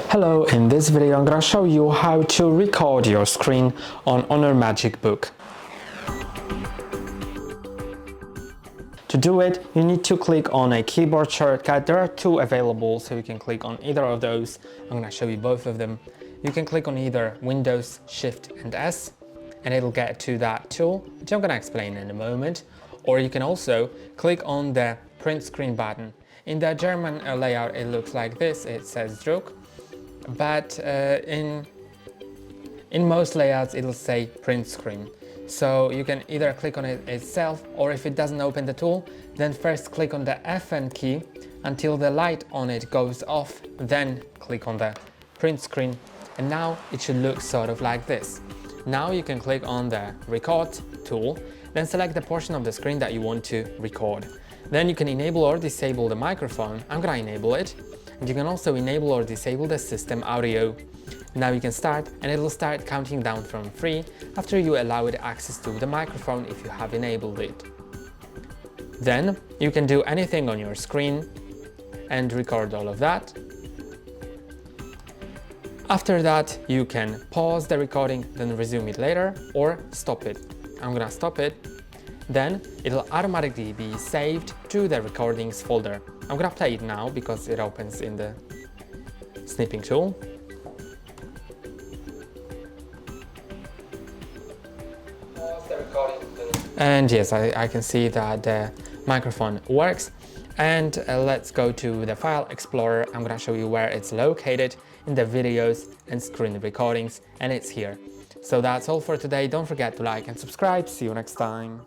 Hello, in this video I'm gonna show you how to record your screen on HONOR MagicBook. To do it, you need to click on a keyboard shortcut. There are two available, so you can click on either of those. I'm gonna show you both of them. You can click on either Windows, Shift and S, and it'll get to that tool, which I'm gonna explain in a moment. Or you can also click on the print screen button. In the German layout, it looks like this. It says Druck, but in most layouts, it'll say print screen. So you can either click on it itself, or if it doesn't open the tool, then first click on the Fn key until the light on it goes off, then click on the print screen, and now it should look sort of like this. Now you can click on the record tool, then select the portion of the screen that you want to record. Then you can enable or disable the microphone. I'm gonna enable it. And you can also enable or disable the system audio. Now you can start, and it'll start counting down from 3 after you allow it access to the microphone if you have enabled it. Then you can do anything on your screen and record all of that. After that, you can pause the recording, then resume it later, or stop it. I'm gonna stop it. Then it'll automatically be saved to the recordings folder. I'm gonna play it now because it opens in the snipping tool. And yes, I can see that the microphone works. And let's go to the File Explorer. I'm gonna show you where it's located in the videos and screen recordings, and it's here. So that's all for today. Don't forget to like and subscribe. See you next time.